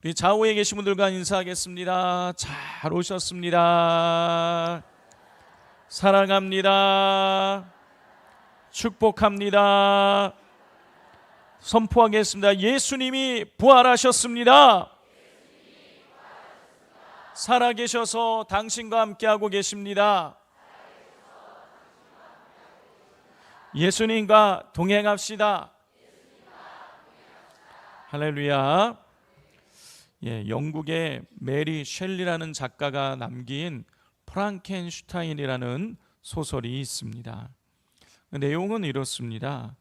우리 좌우에 계신 분들과 인사하겠습니다. 잘 오셨습니다. 사랑합니다. 축복합니다. 선포하겠습니다. 예수님이 부활하셨습니다. 살아계셔서 당신과 함께하고 계십니다. 예수님과 동행합시다. 할렐루야. 영국의 메리 셸리라는 작가가 남긴 프랑켄슈타인이라는 소설이 있습니다. 내용은 이렇습니다.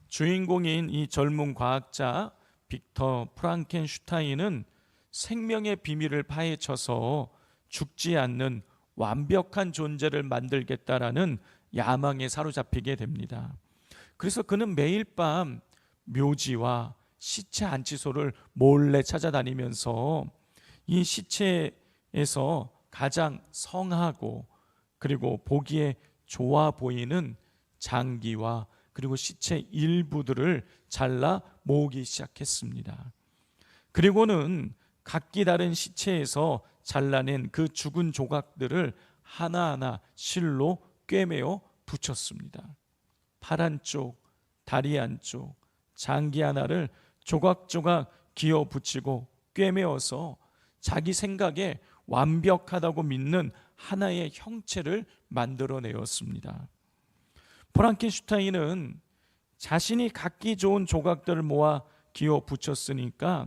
주인공인 이 젊은 과학자 빅터 프랑켄슈타인은 생명의 비밀을 파헤쳐서 죽지 않는 완벽한 존재를 만들겠다라는 야망에 사로잡히게 됩니다. 그래서 그는 매일 밤 묘지와 시체 안치소를 몰래 찾아다니면서 이 시체에서 가장 성하고 그리고 보기에 좋아 보이는 장기와 그리고 시체 일부들을 잘라 모으기 시작했습니다. 그리고는 각기 다른 시체에서 잘라낸 그 죽은 조각들을 하나하나 실로 꿰매어 붙였습니다. 팔 한쪽, 다리 한쪽, 장기 하나를 조각조각 기어 붙이고 꿰매어서 자기 생각에 완벽하다고 믿는 하나의 형체를 만들어내었습니다. 프랑켄슈타인은 자신이 갖기 좋은 조각들을 모아 기어 붙였으니까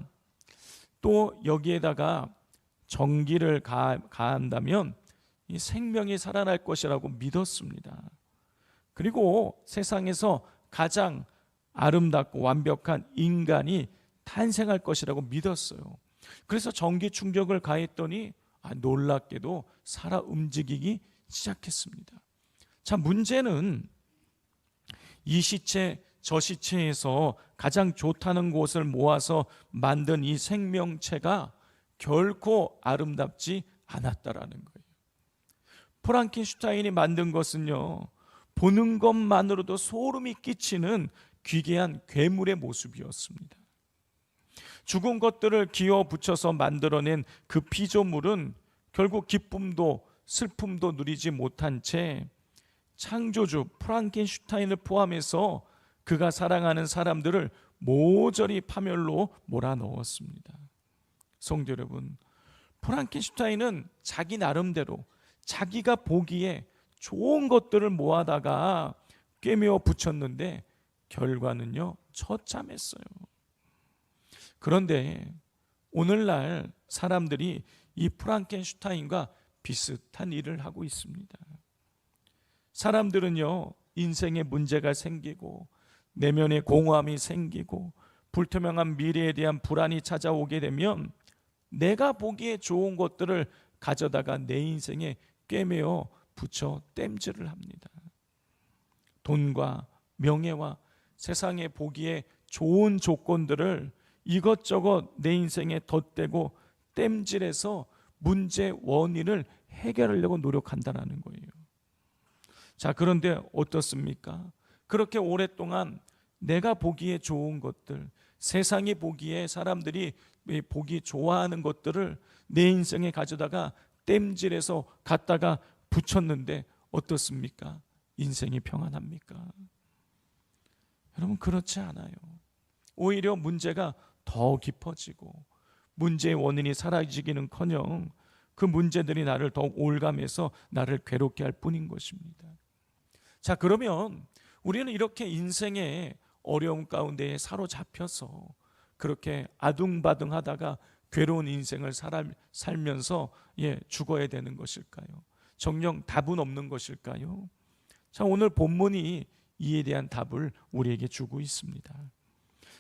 또 여기에다가 전기를 가한다면 이 생명이 살아날 것이라고 믿었습니다. 그리고 세상에서 가장 아름답고 완벽한 인간이 탄생할 것이라고 믿었어요. 그래서 전기 충격을 가했더니 놀랍게도 살아 움직이기 시작했습니다. 자, 문제는 이 시체 저 시체에서 가장 좋다는 곳을 모아서 만든 이 생명체가 결코 아름답지 않았다라는 거예요. 프랑켄슈타인이 만든 것은요, 보는 것만으로도 소름이 끼치는 귀괴한 괴물의 모습이었습니다. 죽은 것들을 기어 붙여서 만들어낸 그 피조물은 결국 기쁨도 슬픔도 누리지 못한 채 창조주 프랑켄슈타인을 포함해서 그가 사랑하는 사람들을 모조리 파멸로 몰아넣었습니다. 성도 여러분, 프랑켄슈타인은 자기 나름대로 자기가 보기에 좋은 것들을 모아다가 꿰매어 붙였는데 결과는요, 처참했어요. 그런데 오늘날 사람들이 이 프랑켄슈타인과 비슷한 일을 하고 있습니다. 사람들은요, 인생에 문제가 생기고 내면에 공허함이 생기고 불투명한 미래에 대한 불안이 찾아오게 되면 내가 보기에 좋은 것들을 가져다가 내 인생에 꿰매어 붙여 땜질을 합니다. 돈과 명예와 세상에 보기에 좋은 조건들을 이것저것 내 인생에 덧대고 땜질해서 문제 원인을 해결하려고 노력한다는 거예요. 자, 그런데 어떻습니까? 그렇게 오랫동안 내가 보기에 좋은 것들, 세상이 보기에 사람들이 보기 좋아하는 것들을 내 인생에 가져다가 땜질해서 갖다가 붙였는데 어떻습니까? 인생이 평안합니까? 여러분, 그렇지 않아요. 오히려 문제가 더 깊어지고 문제의 원인이 사라지기는커녕 그 문제들이 나를 더욱 올감해서 나를 괴롭게 할 뿐인 것입니다. 자, 그러면 우리는 이렇게 인생의 어려움 가운데에 사로잡혀서 그렇게 아둥바둥하다가 괴로운 인생을 살면서 죽어야 되는 것일까요? 정녕 답은 없는 것일까요? 자, 오늘 본문이 이에 대한 답을 우리에게 주고 있습니다.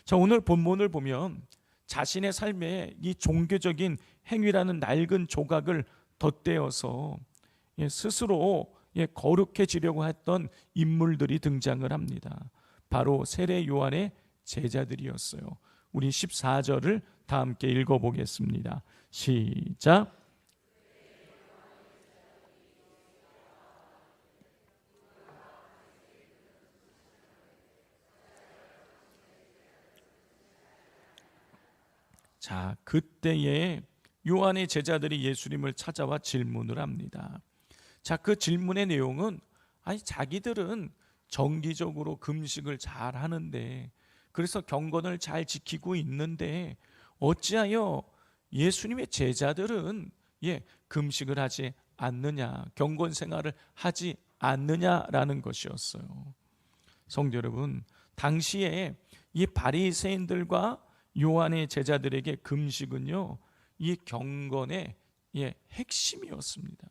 자, 오늘 본문을 보면 자신의 삶에 이 종교적인 행위라는 낡은 조각을 덧대어서 스스로 거룩해지려고 했던 인물들이 등장을 합니다. 바로 세례 요한의 제자들이었어요. 우리 14절을 다 함께 읽어보겠습니다. 시작. 자, 그때에 요한의 제자들이 예수님을 찾아와 질문을 합니다. 자, 그 질문의 내용은 자기들은 정기적으로 금식을 잘 하는데, 그래서 경건을 잘 지키고 있는데 어찌하여 예수님의 제자들은 금식을 하지 않느냐, 경건 생활을 하지 않느냐라는 것이었어요. 성도 여러분, 당시에 이 바리새인들과 요한의 제자들에게 금식은요, 이 경건의 핵심이었습니다.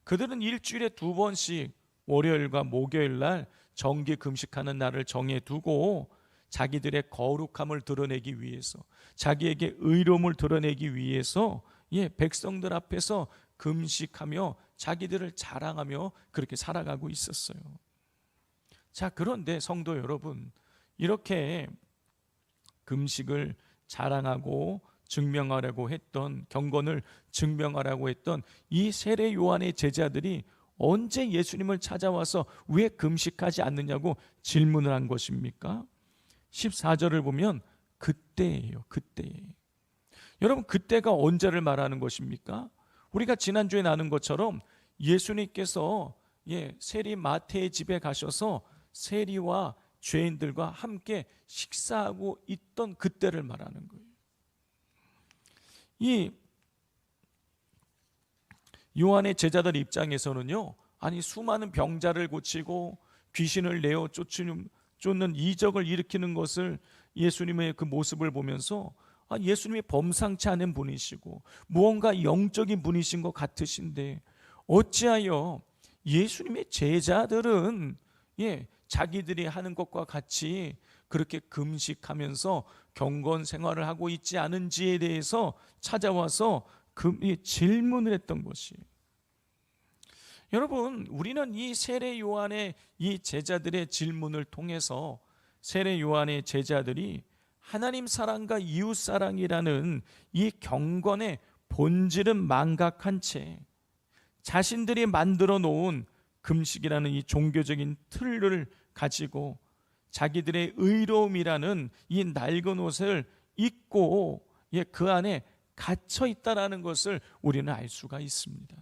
그들은 일주일에 2번씩 월요일과 목요일 날 정기 금식하는 날을 정해두고 자기들의 거룩함을 드러내기 위해서, 자기에게 의로움을 드러내기 위해서 백성들 앞에서 금식하며 자기들을 자랑하며 그렇게 살아가고 있었어요. 자, 그런데 성도 여러분, 이렇게 금식을 자랑하고 증명하려고 했던, 경건을 증명하려고 했던 이 세례 요한의 제자들이 언제 예수님을 찾아와서 왜 금식하지 않느냐고 질문을 한 것입니까? 14절을 보면 그때예요. 그때. 여러분, 그때가 언제를 말하는 것입니까? 우리가 지난주에 나눈 것처럼 예수님께서 세리 마태의 집에 가셔서 세리와 죄인들과 함께 식사하고 있던 그때를 말하는 거예요. 이 요한의 제자들 입장에서는요, 수많은 병자를 고치고 귀신을 내어 쫓는 이적을 일으키는 것을, 예수님의 그 모습을 보면서 예수님이 범상치 않은 분이시고 무언가 영적인 분이신 것 같으신데 어찌하여 예수님의 제자들은 자기들이 하는 것과 같이 그렇게 금식하면서 경건 생활을 하고 있지 않은지에 대해서 찾아와서 질문을 했던 것이에요. 여러분, 우리는 이 세례 요한의 이 제자들의 질문을 통해서 세례 요한의 제자들이 하나님 사랑과 이웃 사랑이라는 이 경건의 본질은 망각한 채 자신들이 만들어 놓은 금식이라는 이 종교적인 틀을 가지고 자기들의 의로움이라는 이 낡은 옷을 입고 그 안에 갇혀 있다라는 것을 우리는 알 수가 있습니다.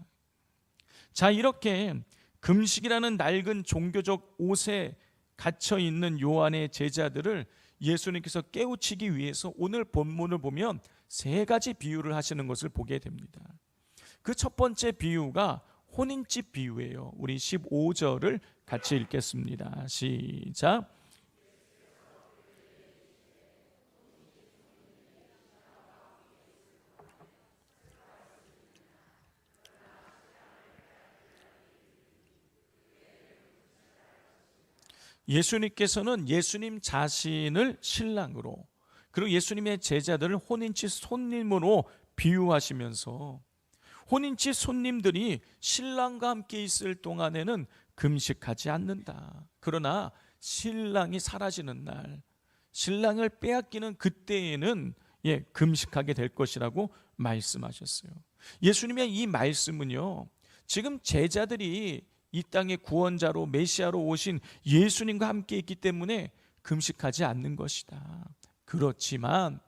자, 이렇게 금식이라는 낡은 종교적 옷에 갇혀 있는 요한의 제자들을 예수님께서 깨우치기 위해서 오늘 본문을 보면 3가지 비유를 하시는 것을 보게 됩니다. 그 첫 번째 비유가 혼인집 비유예요. 우리 15절을 같이 읽겠습니다. 시작. 예수님께서는 예수님 자신을 신랑으로, 그리고 예수님의 제자들을 혼인집 손님으로 비유하시면서 혼인집 손님들이 신랑과 함께 있을 동안에는 금식하지 않는다. 그러나 신랑이 사라지는 날, 신랑을 빼앗기는 그때에는 금식하게 될 것이라고 말씀하셨어요. 예수님의 이 말씀은요, 지금 제자들이 이 땅의 구원자로 메시아로 오신 예수님과 함께 있기 때문에 금식하지 않는 것이다. 그렇지만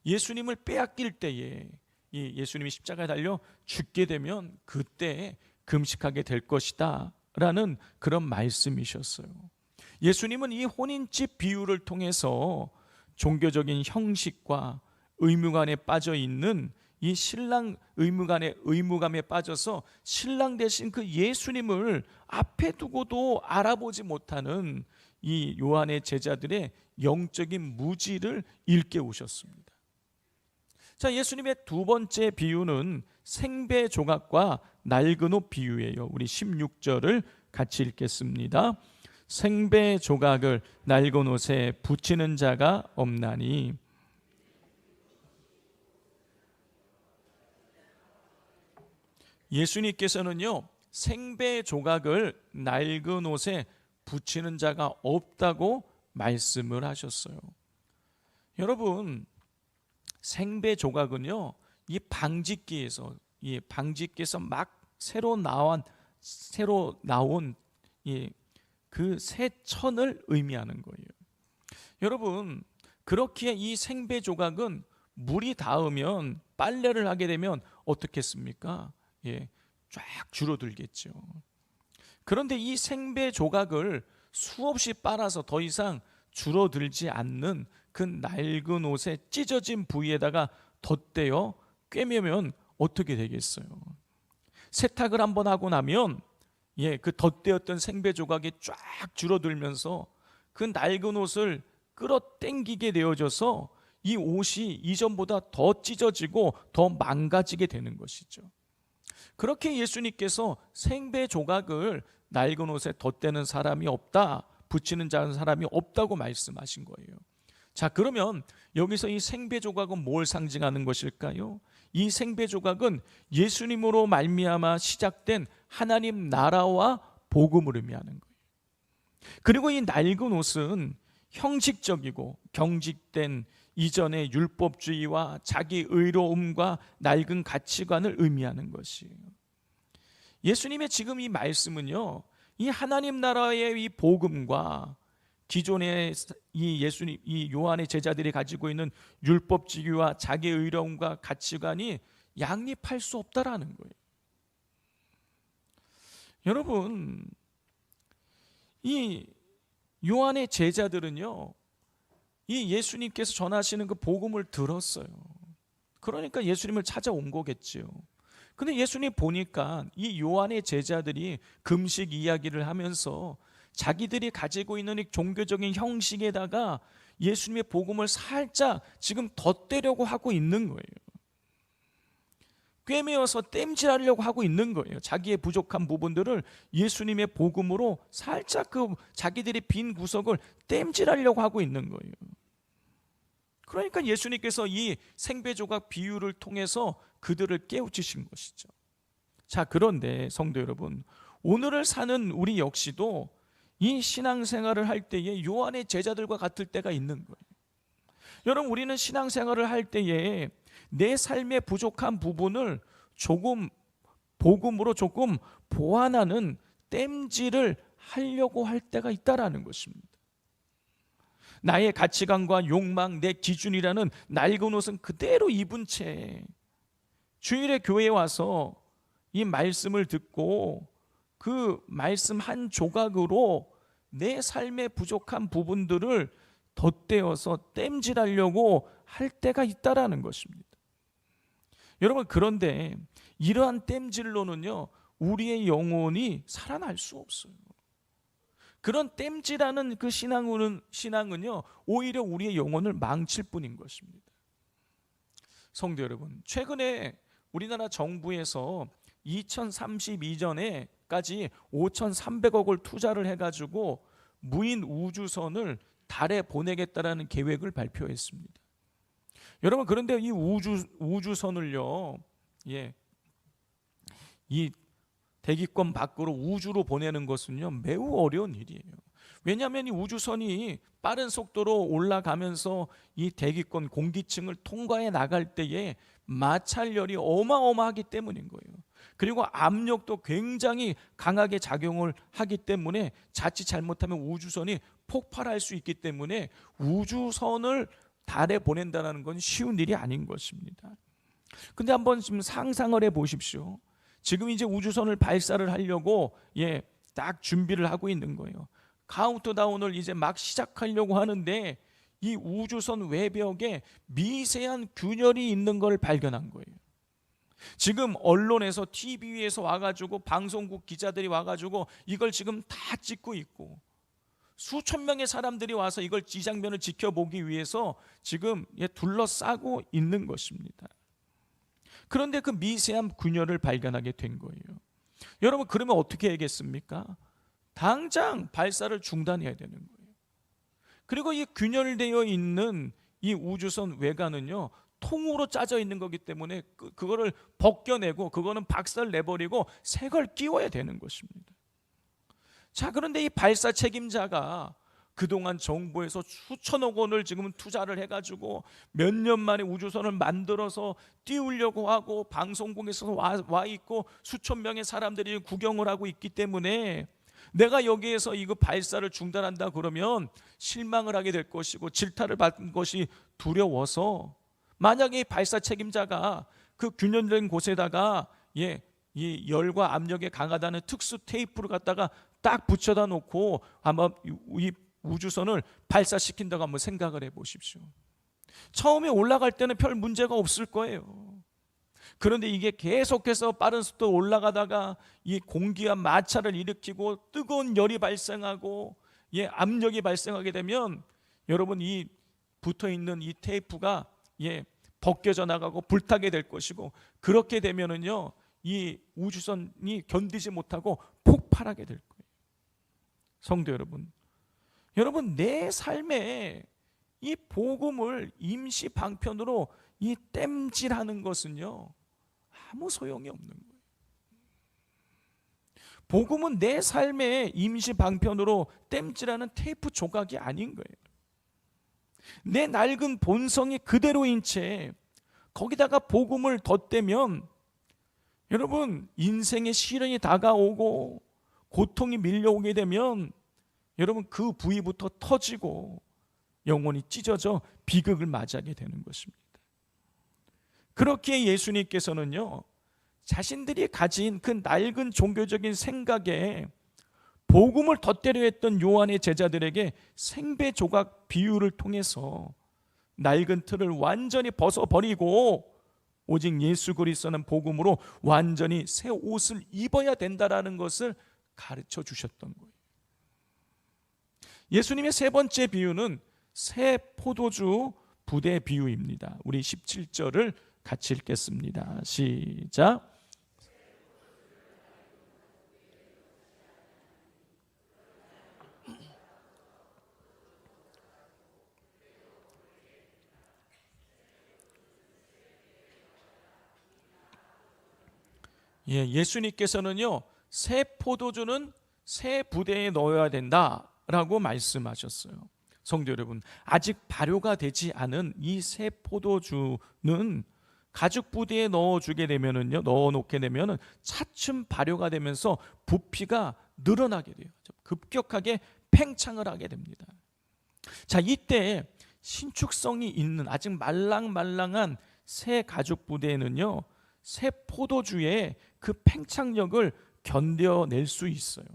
예수님을 빼앗길 때에, 예수님이 십자가에 달려 죽게 되면 그때 금식하게 될 것이다 라는 그런 말씀이셨어요. 예수님은 이 혼인집 비유를 통해서 종교적인 형식과 의무감에 빠져 있는 이 신랑 의무감에 빠져서 신랑 대신 그 예수님을 앞에 두고도 알아보지 못하는 이 요한의 제자들의 영적인 무지를 일깨우셨습니다. 자, 예수님의 2번째 비유는 생배 조각과 낡은 옷 비유예요. 우리 16절을 같이 읽겠습니다. 생배 조각을 낡은 옷에 붙이는 자가 없나니. 예수님께서는요, 생배 조각을 낡은 옷에 붙이는 자가 없다고 말씀을 하셨어요. 여러분, 생배 조각은요, 이 방직기에서 막 새로 나온 그 새 천을 의미하는 거예요. 여러분, 그렇기에 이 생배 조각은 물이 닿으면 빨래를 하게 되면 어떻겠습니까? 쫙 줄어들겠죠. 그런데 이 생배 조각을 수없이 빨아서 더 이상 줄어들지 않는 그 낡은 옷의 찢어진 부위에다가 덧대어 꿰매면 어떻게 되겠어요? 세탁을 한번 하고 나면 그 덧대었던 생배 조각이 쫙 줄어들면서 그 낡은 옷을 끌어당기게 되어져서 이 옷이 이전보다 더 찢어지고 더 망가지게 되는 것이죠. 그렇게 예수님께서 생배 조각을 낡은 옷에 덧대는 사람이 없다, 붙이는 자는 사람이 없다고 말씀하신 거예요. 자, 그러면 여기서 이 생배 조각은 뭘 상징하는 것일까요? 이 생배 조각은 예수님으로 말미암아 시작된 하나님 나라와 복음을 의미하는 거예요. 그리고 이 낡은 옷은 형식적이고 경직된 이전의 율법주의와 자기 의로움과 낡은 가치관을 의미하는 것이에요. 예수님의 지금 이 말씀은요, 이 하나님 나라의 이 복음과 기존의 이 요한의 제자들이 가지고 있는 율법주의와 자기 의로움과 가치관이 양립할 수 없다라는 거예요. 여러분, 이 요한의 제자들은요, 이 예수님께서 전하시는 그 복음을 들었어요. 그러니까 예수님을 찾아온 거겠지요. 근데 예수님 보니까 이 요한의 제자들이 금식 이야기를 하면서 자기들이 가지고 있는 이 종교적인 형식에다가 예수님의 복음을 살짝 지금 덧대려고 하고 있는 거예요. 꿰매어서 땜질하려고 하고 있는 거예요. 자기의 부족한 부분들을 예수님의 복음으로 살짝 그 자기들의 빈 구석을 땜질하려고 하고 있는 거예요. 그러니까 예수님께서 이 생배조각 비유를 통해서 그들을 깨우치신 것이죠. 자, 그런데 성도 여러분, 오늘을 사는 우리 역시도 이 신앙생활을 할 때에 요한의 제자들과 같을 때가 있는 거예요. 여러분, 우리는 신앙생활을 할 때에 내 삶의 부족한 부분을 조금 복음으로 조금 보완하는 땜질을 하려고 할 때가 있다라는 것입니다. 나의 가치관과 욕망, 내 기준이라는 낡은 옷은 그대로 입은 채 주일에 교회에 와서 이 말씀을 듣고 그 말씀 한 조각으로 내 삶의 부족한 부분들을 덧대어서 땜질하려고 할 때가 있다라는 것입니다. 여러분, 그런데 이러한 땜질로는요, 우리의 영혼이 살아날 수 없어요. 그런 땜질하는 그 신앙은요, 오히려 우리의 영혼을 망칠 뿐인 것입니다. 성도 여러분, 최근에 우리나라 정부에서 2032년에까지 5,300억을 투자를 해가지고 무인 우주선을 달에 보내겠다라는 계획을 발표했습니다. 여러분, 그런데 이 우주선을요, 이 대기권 밖으로 우주로 보내는 것은요, 매우 어려운 일이에요. 왜냐하면 이 우주선이 빠른 속도로 올라가면서 이 대기권 공기층을 통과해 나갈 때에 마찰열이 어마어마하기 때문인 거예요. 그리고 압력도 굉장히 강하게 작용을 하기 때문에 자칫 잘못하면 우주선이 폭발할 수 있기 때문에 우주선을 달에 보낸다는 건 쉬운 일이 아닌 것입니다. 근데 한번 지금 상상을 해 보십시오. 지금 이제 우주선을 발사를 하려고 딱 준비를 하고 있는 거예요. 카운트다운을 이제 막 시작하려고 하는데 이 우주선 외벽에 미세한 균열이 있는 걸 발견한 거예요. 지금 언론에서 TV에서 와가지고 방송국 기자들이 와가지고 이걸 지금 다 찍고 있고 수천 명의 사람들이 와서 이걸 이 장면을 지켜보기 위해서 지금 둘러싸고 있는 것입니다. 그런데 그 미세한 균열을 발견하게 된 거예요. 여러분, 그러면 어떻게 해야겠습니까? 당장 발사를 중단해야 되는 거예요. 그리고 이 균열되어 있는 이 우주선 외관은요, 통으로 짜져 있는 거기 때문에 그거를 벗겨내고 그거는 박살 내버리고 새 걸 끼워야 되는 것입니다. 자, 그런데 이 발사 책임자가 그동안 정부에서 수천억 원을 지금 투자를 해가지고 몇 년 만에 우주선을 만들어서 띄우려고 하고 방송국에서 와 있고 수천 명의 사람들이 구경을 하고 있기 때문에 내가 여기에서 이거 발사를 중단한다 그러면 실망을 하게 될 것이고 질타를 받는 것이 두려워서 만약에 발사 책임자가 그 균열된 곳에다가 이 열과 압력에 강하다는 특수 테이프를 갖다가 딱 붙여다 놓고 한번 이 우주선을 발사시킨다고 한번 생각을 해보십시오. 처음에 올라갈 때는 별 문제가 없을 거예요. 그런데 이게 계속해서 빠른 속도로 올라가다가 이 공기와 마찰을 일으키고 뜨거운 열이 발생하고 압력이 발생하게 되면 여러분, 이 붙어있는 이 테이프가 벗겨져 나가고 불타게 될 것이고, 그렇게 되면은요 이 우주선이 견디지 못하고 폭발하게 될 거예요. 성도 여러분, 내 삶에 이 복음을 임시 방편으로 이 땜질하는 것은요 아무 소용이 없는 거예요. 복음은 내 삶의 임시 방편으로 땜질하는 테이프 조각이 아닌 거예요. 내 낡은 본성이 그대로인 채 거기다가 복음을 덧대면 여러분, 인생의 시련이 다가오고 고통이 밀려오게 되면 여러분, 그 부위부터 터지고 영혼이 찢어져 비극을 맞이하게 되는 것입니다. 그렇게 예수님께서는요 자신들이 가진 그 낡은 종교적인 생각에 복음을 덧대려 했던 요한의 제자들에게 생배 조각 비유를 통해서 낡은 틀을 완전히 벗어버리고 오직 예수 그리스도는 복음으로 완전히 새 옷을 입어야 된다라는 것을 가르쳐 주셨던 거예요. 예수님의 세 번째 비유는 새 포도주 부대 비유입니다. 우리 17절을 같이 읽겠습니다. 시작. 예수님께서는요 새 포도주는 새 부대에 넣어야 된다라고 말씀하셨어요. 성도 여러분, 아직 발효가 되지 않은 이 새 포도주는 가죽 부대에 넣어주게 되면은요, 넣어놓게 되면은 차츰 발효가 되면서 부피가 늘어나게 돼요. 급격하게 팽창을 하게 됩니다. 자, 이때 신축성이 있는 아직 말랑말랑한 새 가죽 부대에는요 새 포도주의 그 팽창력을 견뎌낼 수 있어요.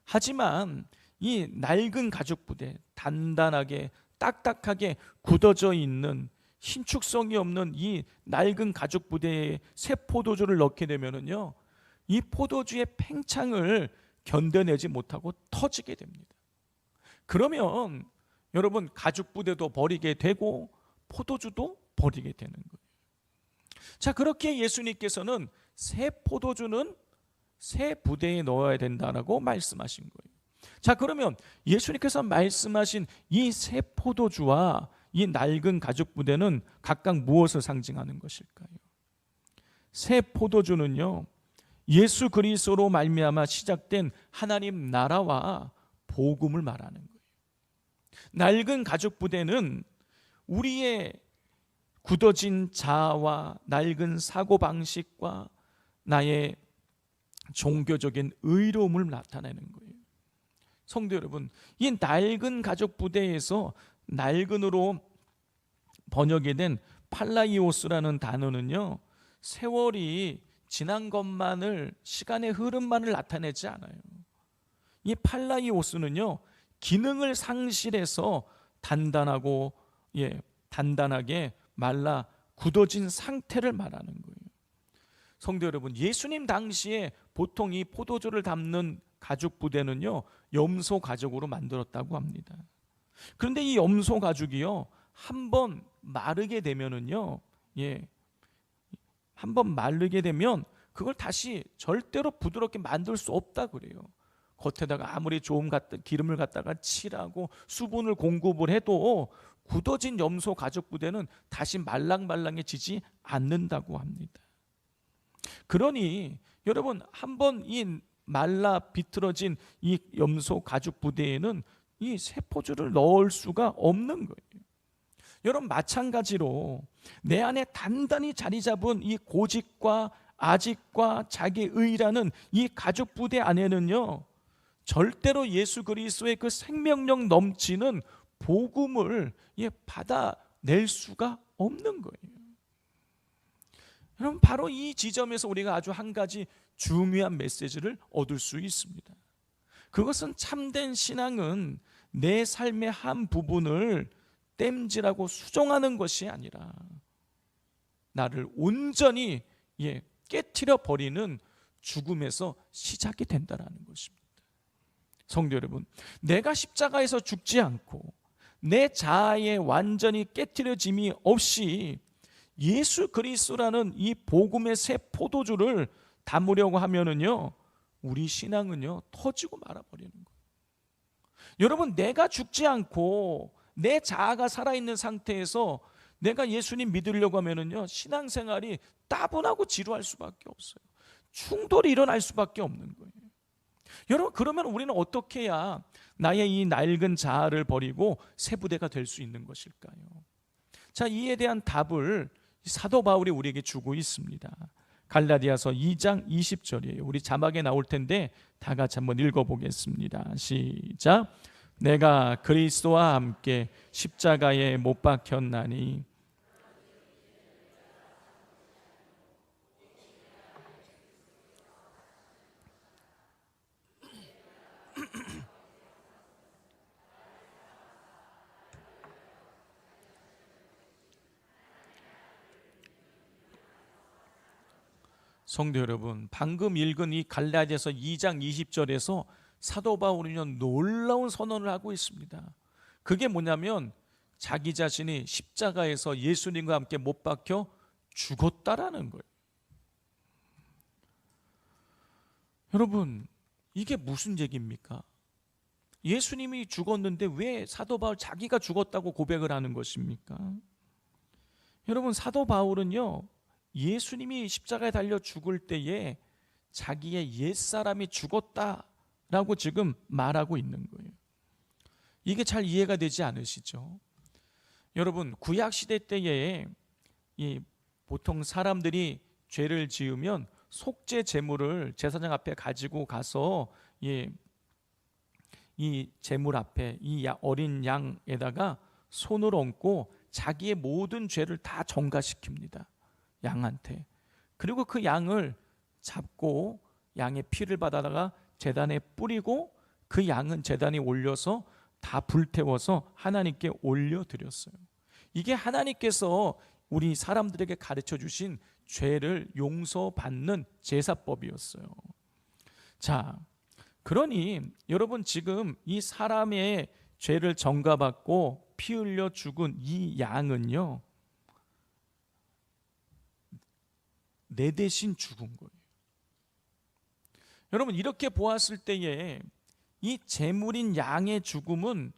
하지만 이 낡은 가죽 부대, 단단하게 딱딱하게 굳어져 있는 신축성이 없는 이 낡은 가죽 부대에 새 포도주를 넣게 되면은요 이 포도주의 팽창을 견뎌내지 못하고 터지게 됩니다. 그러면 여러분, 가죽 부대도 버리게 되고 포도주도 버리게 되는 거예요. 자, 그렇게 예수님께서는 새 포도주는 새 부대에 넣어야 된다라고 말씀하신 거예요. 자, 그러면 예수님께서 말씀하신 이 새 포도주와 이 낡은 가죽 부대는 각각 무엇을 상징하는 것일까요? 새 포도주는요 예수 그리스도로 말미암아 시작된 하나님 나라와 복음을 말하는 거예요. 낡은 가죽 부대는 우리의 굳어진 자아와 낡은 사고방식과 나의 종교적인 의로움을 나타내는 거예요. 성도 여러분, 이 낡은 가죽 부대에서 낡은으로 번역이 된 팔라이오스라는 단어는요 세월이 지난 것만을, 시간의 흐름만을 나타내지 않아요. 이 팔라이오스는요 기능을 상실해서 단단하게 말라 굳어진 상태를 말하는 거예요. 성도 여러분, 예수님 당시에 보통 이 포도주를 담는 가죽 부대는요 염소 가죽으로 만들었다고 합니다. 그런데 이 염소 가죽이요 한번 마르게 되면은요 한번 마르게 되면 그걸 다시 절대로 부드럽게 만들 수 없다 그래요. 겉에다가 아무리 좋은 기름을 갖다가 칠하고 수분을 공급을 해도 굳어진 염소 가죽 부대는 다시 말랑말랑해지지 않는다고 합니다. 그러니 여러분, 한번 이 말라 비틀어진 이 염소 가죽 부대에는 이 새 포도주를 넣을 수가 없는 거예요. 여러분, 마찬가지로 내 안에 단단히 자리 잡은 이 고집과 아집과 자기의라는 이 가죽 부대 안에는요 절대로 예수 그리스도의 그 생명력 넘치는 복음을 받아낼 수가 없는 거예요. 여러분, 바로 이 지점에서 우리가 아주 한 가지 중요한 메시지를 얻을 수 있습니다. 그것은 참된 신앙은 내 삶의 한 부분을 땜질하고 수정하는 것이 아니라 나를 온전히 깨트려 버리는 죽음에서 시작이 된다는 것입니다. 성도 여러분, 내가 십자가에서 죽지 않고 내 자아에 완전히 깨트려짐이 없이 예수 그리스도라는 이 복음의 새 포도주를 담으려고 하면은요, 우리 신앙은요 터지고 말아버리는 거예요. 여러분, 내가 죽지 않고 내 자아가 살아있는 상태에서 내가 예수님 믿으려고 하면은요, 신앙생활이 따분하고 지루할 수밖에 없어요. 충돌이 일어날 수밖에 없는 거예요. 여러분, 그러면 우리는 어떻게 해야 나의 이 낡은 자아를 버리고 새 부대가 될 수 있는 것일까요? 자, 이에 대한 답을 사도 바울이 우리에게 주고 있습니다. 갈라디아서 2장 20절이에요. 우리 자막에 나올 텐데 다 같이 한번 읽어보겠습니다. 시작. 내가 그리스도와 함께 십자가에 못 박혔나니 성도 여러분, 방금 읽은 이 갈라디아서 2장 20절에서 사도 바울은 놀라운 선언을 하고 있습니다. 그게 뭐냐면 자기 자신이 십자가에서 예수님과 함께 못 박혀 죽었다라는 거예요. 여러분, 이게 무슨 얘기입니까? 예수님이 죽었는데 왜 사도 바울 자기가 죽었다고 고백을 하는 것입니까? 여러분, 사도 바울은요, 예수님이 십자가에 달려 죽을 때에 자기의 옛사람이 죽었다라고 지금 말하고 있는 거예요. 이게 잘 이해가 되지 않으시죠? 여러분, 구약시대 때에 보통 사람들이 죄를 지으면 속죄 제물을 제사장 앞에 가지고 가서 이 제물 앞에 이 어린 양에다가 손을 얹고 자기의 모든 죄를 다 전가시킵니다. 양한테. 그리고 그 양을 잡고 양의 피를 받아다가 제단에 뿌리고 그 양은 제단에 올려서 다 불태워서 하나님께 올려드렸어요. 이게 하나님께서 우리 사람들에게 가르쳐 주신 죄를 용서받는 제사법이었어요. 자, 그러니 여러분, 지금 이 사람의 죄를 전가받고 피 흘려 죽은 이 양은요, 내 대신 죽은 거예요. 여러분, 이렇게 보았을 때에 이 제물인 양의 죽음은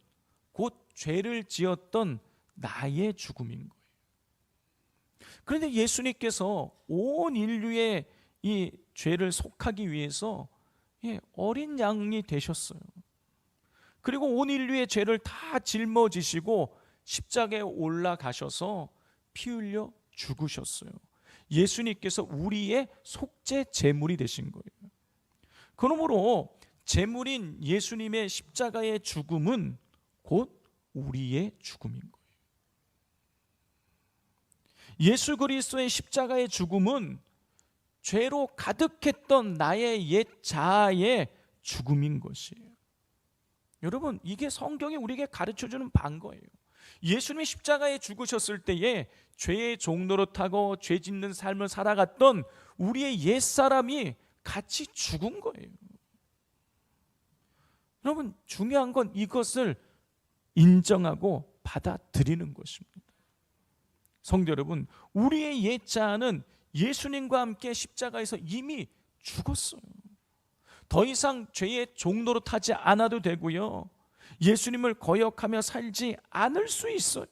곧 죄를 지었던 나의 죽음인 거예요. 그런데 예수님께서 온 인류의 이 죄를 속하기 위해서 어린 양이 되셨어요. 그리고 온 인류의 죄를 다 짊어지시고 십자가에 올라가셔서 피 흘려 죽으셨어요. 예수님께서 우리의 속죄 제물이 되신 거예요. 그러므로 제물인 예수님의 십자가의 죽음은 곧 우리의 죽음인 거예요. 예수 그리스도의 십자가의 죽음은 죄로 가득했던 나의 옛 자아의 죽음인 것이에요. 여러분, 이게 성경이 우리에게 가르쳐주는 방거예요. 예수님이 십자가에 죽으셨을 때에 죄의 종노릇하고 죄 짓는 삶을 살아갔던 우리의 옛사람이 같이 죽은 거예요. 여러분, 중요한 건 이것을 인정하고 받아들이는 것입니다. 성도 여러분, 우리의 옛 자아는 예수님과 함께 십자가에서 이미 죽었어요. 더 이상 죄의 종노릇하지 않아도 되고요, 예수님을 거역하며 살지 않을 수 있어요.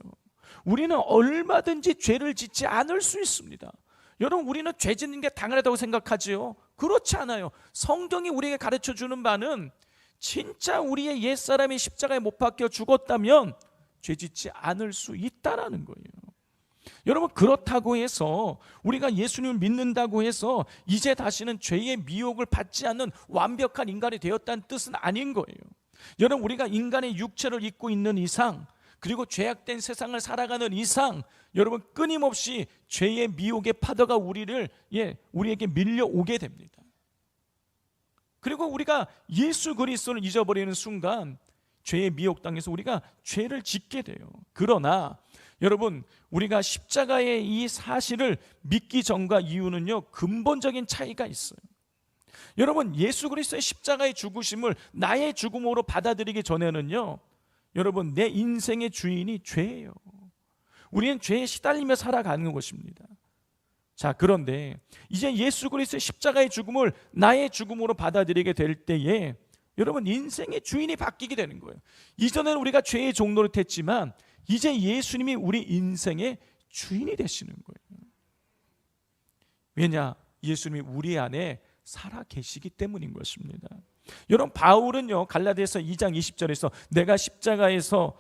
우리는 얼마든지 죄를 짓지 않을 수 있습니다. 여러분, 우리는 죄 짓는 게 당연하다고 생각하지요? 그렇지 않아요. 성경이 우리에게 가르쳐주는 바는 진짜 우리의 옛사람이 십자가에 못 박혀 죽었다면 죄 짓지 않을 수 있다라는 거예요. 여러분, 그렇다고 해서 우리가 예수님을 믿는다고 해서 이제 다시는 죄의 미혹을 받지 않는 완벽한 인간이 되었다는 뜻은 아닌 거예요. 여러분, 우리가 인간의 육체를 입고 있는 이상 그리고 죄악된 세상을 살아가는 이상 여러분 끊임없이 죄의 미혹의 파도가 우리에게 밀려오게 됩니다. 그리고 우리가 예수 그리스도를 잊어버리는 순간 죄의 미혹당해서 우리가 죄를 짓게 돼요. 그러나 여러분 우리가 십자가의 이 사실을 믿기 전과 이후는요 근본적인 차이가 있어요. 여러분 예수 그리스도의 십자가의 죽으심을 나의 죽음으로 받아들이기 전에는요 여러분 내 인생의 주인이 죄예요. 우리는 죄에 시달리며 살아가는 것입니다. 자, 그런데 이제 예수 그리스도의 십자가의 죽음을 나의 죽음으로 받아들이게 될 때에 여러분 인생의 주인이 바뀌게 되는 거예요. 이전에는 우리가 죄의 종노릇 했지만 이제 예수님이 우리 인생의 주인이 되시는 거예요. 왜냐? 예수님이 우리 안에 살아 계시기 때문인 것입니다. 여러분 바울은요 갈라디아서 2장 20절에서 내가 십자가에서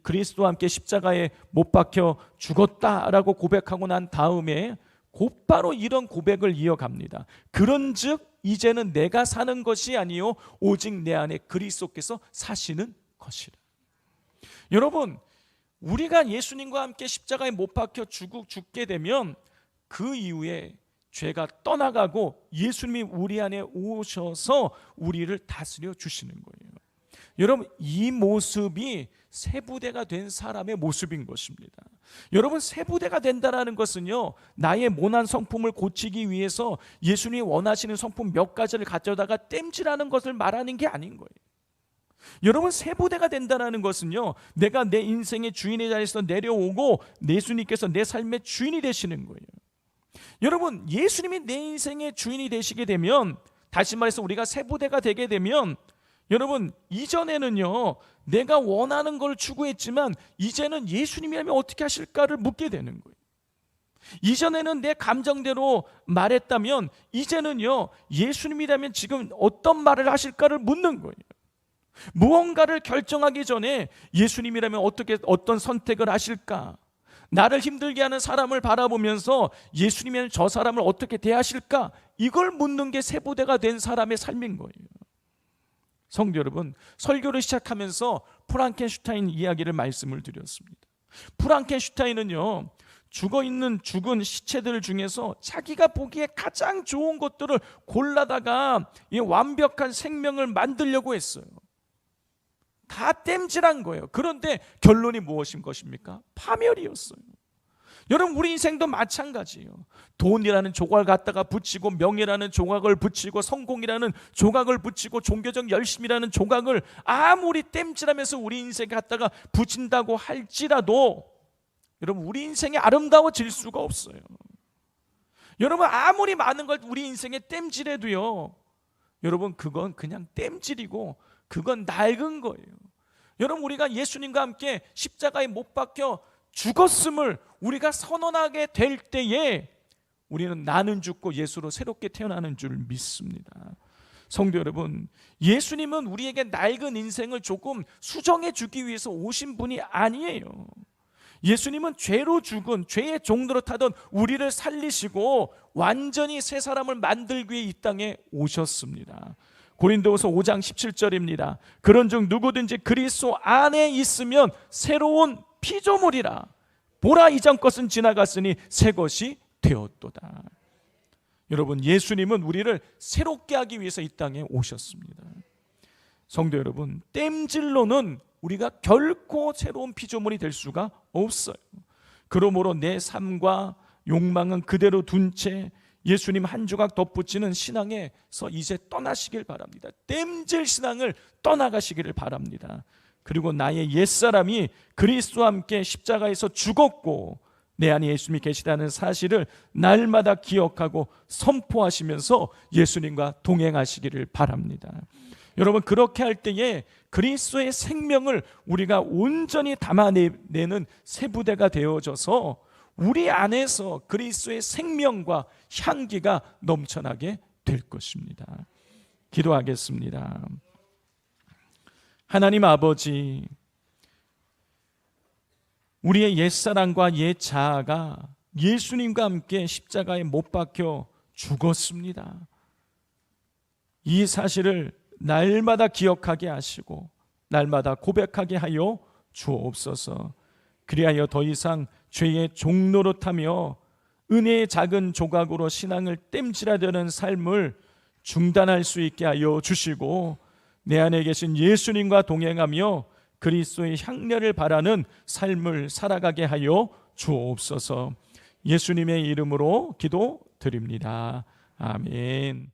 그리스도와 함께 십자가에 못 박혀 죽었다라고 고백하고 난 다음에 곧바로 이런 고백을 이어갑니다. 그런즉 이제는 내가 사는 것이 아니요 오직 내 안에 그리스도께서 사시는 것이라. 여러분 우리가 예수님과 함께 십자가에 못 박혀 죽게 되면 그 이후에 죄가 떠나가고 예수님이 우리 안에 오셔서 우리를 다스려 주시는 거예요. 여러분 이 모습이 세부대가 된 사람의 모습인 것입니다. 여러분 세부대가 된다는 것은요 나의 모난 성품을 고치기 위해서 예수님이 원하시는 성품 몇 가지를 가져다가 땜질하는 것을 말하는 게 아닌 거예요. 여러분 세부대가 된다는 것은요 내가 내 인생의 주인의 자리에서 내려오고 예수님께서 내 삶의 주인이 되시는 거예요. 여러분 예수님이 내 인생의 주인이 되시게 되면 다시 말해서 우리가 세부대가 되게 되면 여러분 이전에는요 내가 원하는 걸 추구했지만 이제는 예수님이라면 어떻게 하실까를 묻게 되는 거예요. 이전에는 내 감정대로 말했다면 이제는요 예수님이라면 지금 어떤 말을 하실까를 묻는 거예요. 무언가를 결정하기 전에 예수님이라면 어떤 선택을 하실까, 나를 힘들게 하는 사람을 바라보면서 예수님이라면 저 사람을 어떻게 대하실까, 이걸 묻는 게 세부대가 된 사람의 삶인 거예요. 성도 여러분, 설교를 시작하면서 프랑켄슈타인 이야기를 말씀을 드렸습니다. 프랑켄슈타인은요 죽은 시체들 중에서 자기가 보기에 가장 좋은 것들을 골라다가 이 완벽한 생명을 만들려고 했어요. 다 땜질한 거예요. 그런데 결론이 무엇인 것입니까? 파멸이었어요. 여러분 우리 인생도 마찬가지예요. 돈이라는 조각을 갖다가 붙이고 명예라는 조각을 붙이고 성공이라는 조각을 붙이고 종교적 열심이라는 조각을 아무리 땜질하면서 우리 인생에 갖다가 붙인다고 할지라도 여러분 우리 인생이 아름다워질 수가 없어요. 여러분 아무리 많은 걸 우리 인생에 땜질해도요 여러분 그건 그냥 땜질이고 그건 낡은 거예요. 여러분 우리가 예수님과 함께 십자가에 못 박혀 죽었음을 우리가 선언하게 될 때에 우리는 나는 죽고 예수로 새롭게 태어나는 줄 믿습니다. 성도 여러분, 예수님은 우리에게 낡은 인생을 조금 수정해 주기 위해서 오신 분이 아니에요. 예수님은 죄로 죽은, 죄의 종로로 타던 우리를 살리시고 완전히 새 사람을 만들기 위해 이 땅에 오셨습니다. 고린도후서 5장 17절입니다. 그런즉 누구든지 그리스도 안에 있으면 새로운 피조물이라. 보라, 이전 것은 지나갔으니 새 것이 되었도다. 여러분, 예수님은 우리를 새롭게 하기 위해서 이 땅에 오셨습니다. 성도 여러분, 땜질로는 우리가 결코 새로운 피조물이 될 수가 없어요. 그러므로 내 삶과 욕망은 그대로 둔 채 예수님 한 조각 덧붙이는 신앙에서 이제 떠나시길 바랍니다. 땜질 신앙을 떠나가시기를 바랍니다. 그리고 나의 옛사람이 그리스도와 함께 십자가에서 죽었고 내 안에 예수님이 계시다는 사실을 날마다 기억하고 선포하시면서 예수님과 동행하시기를 바랍니다. 여러분, 그렇게 할 때에 그리스도의 생명을 우리가 온전히 담아내는 세부대가 되어져서 우리 안에서 그리스도의 생명과 향기가 넘쳐나게 될 것입니다. 기도하겠습니다. 하나님 아버지, 우리의 옛사랑과 옛자아가 예수님과 함께 십자가에 못 박혀 죽었습니다. 이 사실을 날마다 기억하게 하시고 날마다 고백하게 하여 주옵소서. 그리하여 더 이상 죄의 종노릇하며 은혜의 작은 조각으로 신앙을 땜질하려는 삶을 중단할 수 있게 하여 주시고, 내 안에 계신 예수님과 동행하며 그리스도의 향례를 바라는 삶을 살아가게 하여 주옵소서. 예수님의 이름으로 기도드립니다. 아멘.